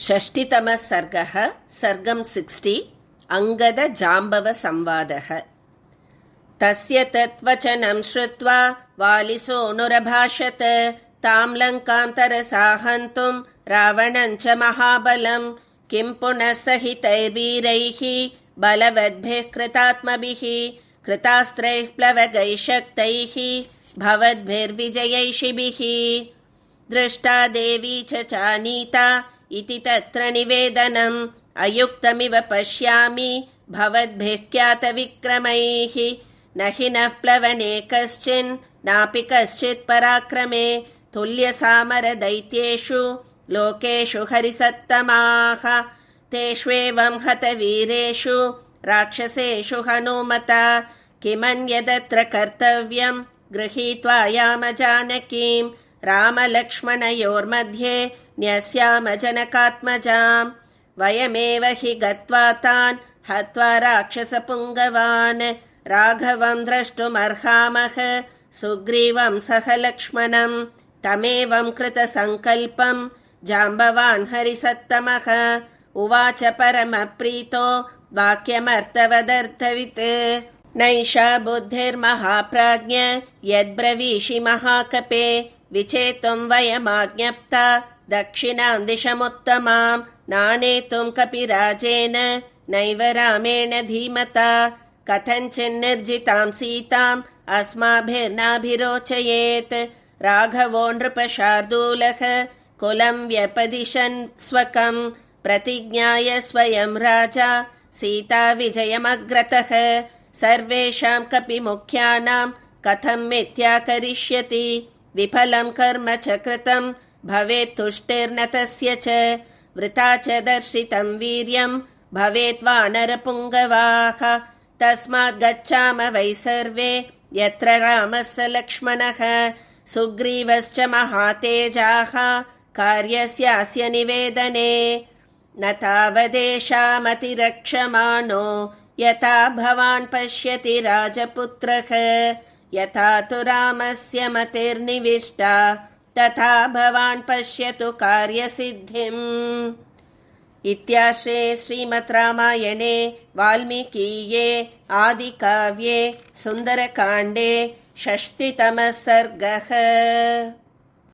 षष्टितमः सर्गः सर्गं 60 अङ्गद-जाम्बव-संवादः। तस्य तद्वचनं श्रुत्वा वालिसोऽनुरभाषत तां लङ्कां तरसा हन्तुं रावणं च महाबलं किं पुनः सहितैर्वीरैः बलवद्भिः कृतात्मभिः कृतास्त्रैः प्लवगैः शक्तैः भवद्भिर्विजयैषिभिः दृष्टा देवी च चानीता इति तत्र निवेदनम् अयुक्तमिव पश्यामि भवद्भिः ख्यातविक्रमैः न हि नः प्लवने कश्चिन् नापि कश्चित् पराक्रमे तुल्यसामरदैत्येषु लोकेषु हरिसत्तमाः तेष्वेवं हतवीरेषु राक्षसेषु हनूमता किमन्यदत्र कर्तव्यं गृहीत्वा याम जानकीं रामलक्ष्मणयोर्मध्ये न्यस्याम जनकात्मजां वयमेव हि गत्वा तान् हत्वा राक्षसपुङ्गवान् राघवं द्रष्टुमर्हामः सुग्रीवं सह लक्ष्मणं तमेवं कृतसङ्कल्पं जाम्बवान् हरिसत्तमः उवाच परमप्रीतो वाक्यमर्थवदर्थवित् नैषा बुद्धिर्महाप्राज्ञ यद्ब्रवीषि महाकपे विचेतुं वयमाज्ञप्ता दक्षिणां दिशमुत्तमां नानेतुं कपिराजेन नैव रामेण धीमता कथञ्चिन्निर्जितां सीताम् अस्माभिर्नाभिरोचयेत् राघवो नृपशार्दूलः कुलं व्यपदिशन् स्वकं प्रतिज्ञाय स्वयं राजा सीता विजयमग्रतः सर्वेषां कपिमुख्यानां कथं मिथ्याकरिष्यति विफलं कर्म च कृतं भवेत् तुष्टिर्न तस्य च वृथा च दर्शितं वीर्यं भवेत् वानरपुङ्गवाः तस्मात् गच्छाम वै सर्वे यत्र रामः स लक्ष्मणः सुग्रीवश्च महातेजाः कार्यस्यास्य निवेदने न तावदेषामतिरक्षमाणो यथा भवान् पश्यति राजपुत्रः यथा तु रामस्य मतिर्निविष्टा तथा भवान् पश्यतु कार्यसिद्धिम्। इत्याश्रे श्रीमद् रामायणे वाल्मीकीये आदिकाव्ये सुन्दरकाण्डे षष्टितमः सर्गः।